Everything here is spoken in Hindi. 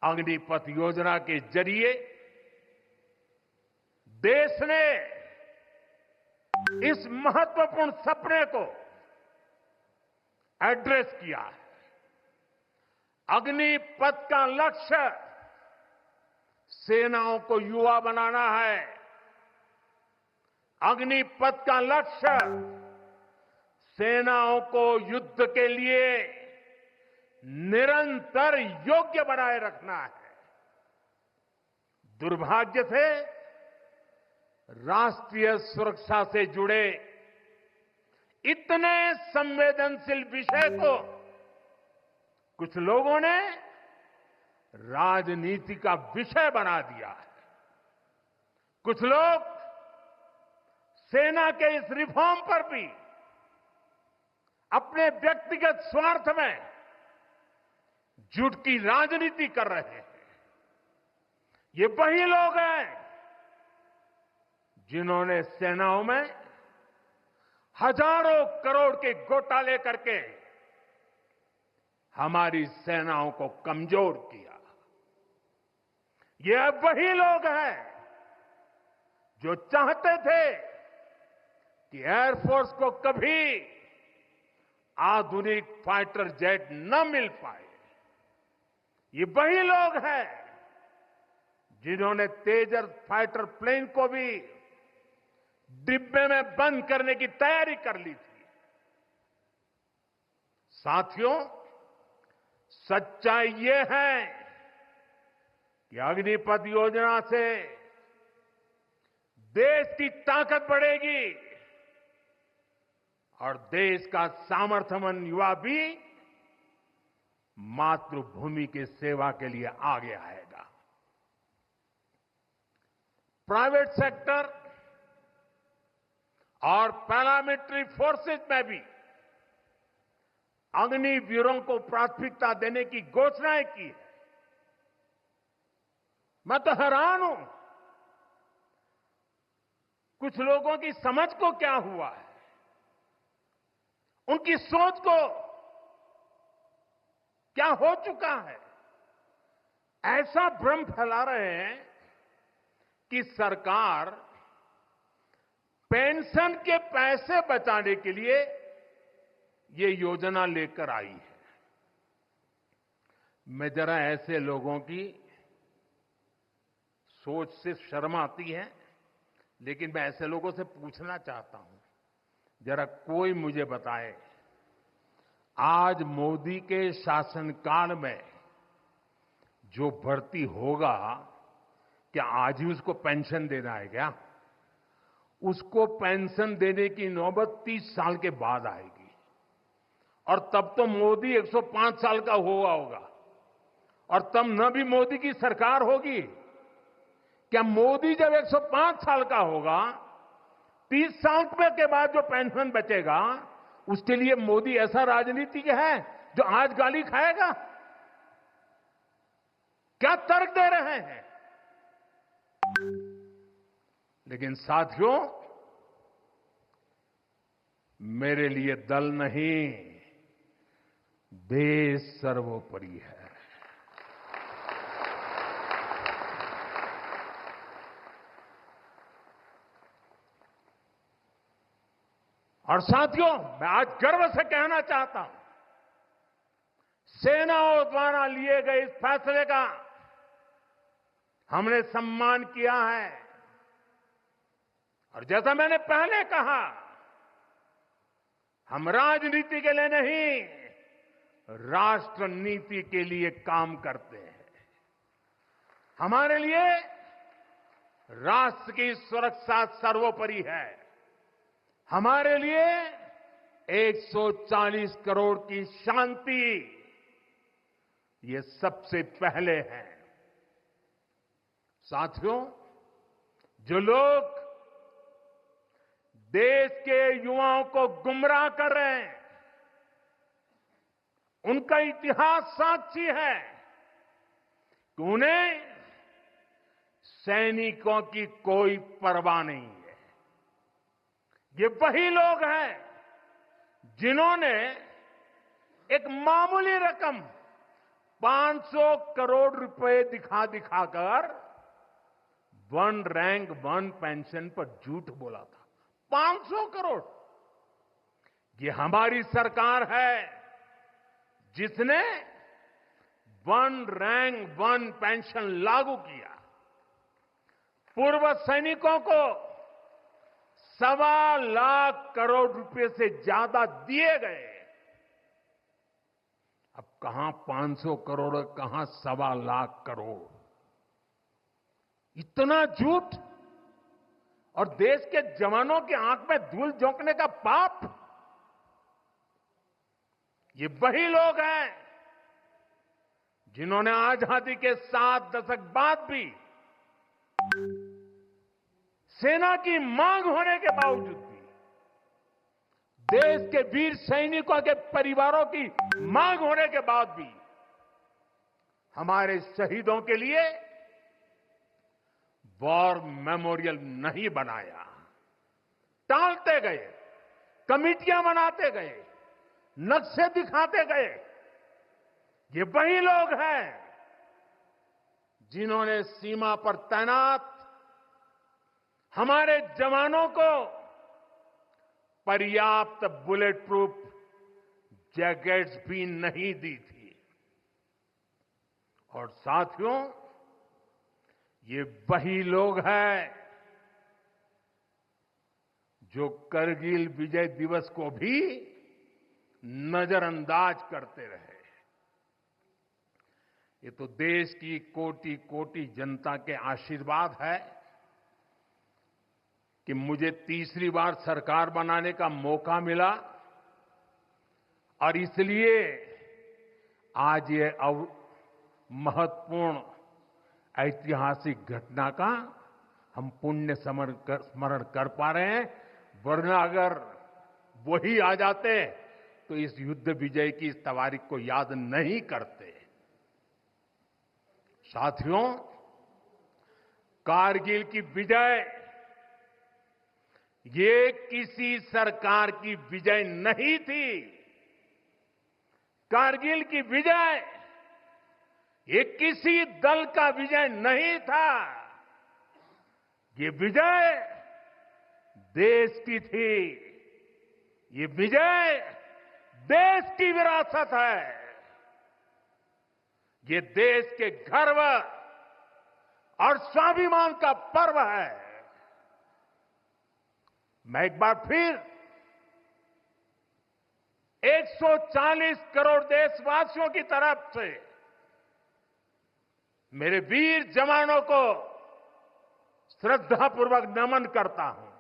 अग्निपथ योजना के जरिए देश ने इस महत्वपूर्ण सपने को एड्रेस किया है। अग्निपथ का लक्ष्य सेनाओं को युवा बनाना है। अग्निपथ का लक्ष्य सेनाओं को युद्ध के लिए निरंतर योग्य बनाए रखना है। दुर्भाग्य से राष्ट्रीय सुरक्षा से जुड़े इतने संवेदनशील विषय को कुछ लोगों ने राजनीति का विषय बना दिया है। कुछ लोग सेना के इस रिफॉर्म पर भी अपने व्यक्तिगत स्वार्थ में झूठ की राजनीति कर रहे हैं। ये वही लोग हैं जिन्होंने सेनाओं में हजारों करोड़ के घोटाले करके हमारी सेनाओं को कमजोर किया। ये वही लोग हैं जो चाहते थे कि एयरफोर्स को कभी आधुनिक फाइटर जेट न मिल पाए। ये वही लोग हैं जिन्होंने तेजस फाइटर प्लेन को भी डिब्बे में बंद करने की तैयारी कर ली थी। साथियों, सच्चाई ये है कि अग्निपथ योजना से देश की ताकत बढ़ेगी और देश का सामर्थ्यवान युवा भी मातृभूमि की सेवा के लिए आगे आएगा। प्राइवेट सेक्टर और पैरामिलिट्री फोर्सेस में भी अग्निवीरों को प्राथमिकता देने की घोषणाएं की है। मैं तो हैरान हूं, कुछ लोगों की समझ को क्या हुआ है, उनकी सोच को क्या हो चुका है। ऐसा भ्रम फैला रहे हैं कि सरकार पेंशन के पैसे बचाने के लिए ये योजना लेकर आई है। मैं जरा ऐसे लोगों की सोच से शर्म आती है, लेकिन मैं ऐसे लोगों से पूछना चाहता हूं, जरा कोई मुझे बताए, आज मोदी के शासनकाल में जो भर्ती होगा, क्या आज ही उसको पेंशन देना है क्या? उसको पेंशन देने की नौबत 30 साल के बाद आएगी और तब तो मोदी 105 साल का हुआ होगा और तब न भी मोदी की सरकार होगी। क्या मोदी जब 105 साल का होगा, 30 साल के बाद जो पेंशन बचेगा, उसके लिए मोदी ऐसा राजनीतिक है जो आज गाली खाएगा? क्या तर्क दे रहे हैं? लेकिन साथियों, मेरे लिए दल नहीं, देश सर्वोपरि है। और साथियों, मैं आज गर्व से कहना चाहता हूं, सेनाओं द्वारा लिए गए इस फैसले का हमने सम्मान किया है। और जैसा मैंने पहले कहा, हम राजनीति के लिए नहीं, राष्ट्र नीति के लिए काम करते हैं। हमारे लिए राष्ट्र की सुरक्षा सर्वोपरि है। हमारे लिए 140 करोड़ की शांति ये सबसे पहले है। साथियों, जो लोग देश के युवाओं को गुमराह कर रहे हैं, उनका इतिहास साक्षी है कि उन्हें सैनिकों की कोई परवाह नहीं है। ये वही लोग हैं जिन्होंने एक मामूली रकम 500 करोड़ रुपए दिखा दिखाकर वन रैंक वन पेंशन पर झूठ बोला था। 500 करोड़। ये हमारी सरकार है जिसने वन रैंक वन पेंशन लागू किया। पूर्व सैनिकों को 1.25 लाख करोड़ रुपए से ज्यादा दिए गए। अब कहां 500 करोड़, कहां 1.25 लाख करोड़। इतना झूठ और देश के जवानों की आंख में धूल झोंकने का पाप। ये वही लोग हैं जिन्होंने आजादी के 7 दशक बाद भी सेना की मांग होने के बावजूद भी, देश के वीर सैनिकों के परिवारों की मांग होने के बाद भी हमारे शहीदों के लिए वॉर मेमोरियल नहीं बनाया। टालते गए, कमिटियां बनाते गए, नक्शे दिखाते गए। ये वही लोग हैं जिन्होंने सीमा पर तैनात हमारे जवानों को पर्याप्त बुलेट प्रूफ जैकेट्स भी नहीं दी थी। और साथियों, ये वही लोग हैं जो करगिल विजय दिवस को भी नजरअंदाज करते रहे। ये तो देश की कोटि कोटि जनता के आशीर्वाद है कि मुझे तीसरी बार सरकार बनाने का मौका मिला और इसलिए आज ये महत्वपूर्ण ऐतिहासिक घटना का हम पुण्य स्मरण कर पा रहे हैं। वरना अगर वही आ जाते तो इस युद्ध विजय की इस तारीख को याद नहीं करते। साथियों, कारगिल की विजय ये किसी सरकार की विजय नहीं थी। कारगिल की विजय ये किसी दल का विजय नहीं था। ये विजय देश की थी। ये विजय देश की विरासत है। ये देश के गर्व और स्वाभिमान का पर्व है। मैं एक बार फिर 140 करोड़ देशवासियों की तरफ से मेरे वीर जवानों को श्रद्धापूर्वक नमन करता हूं।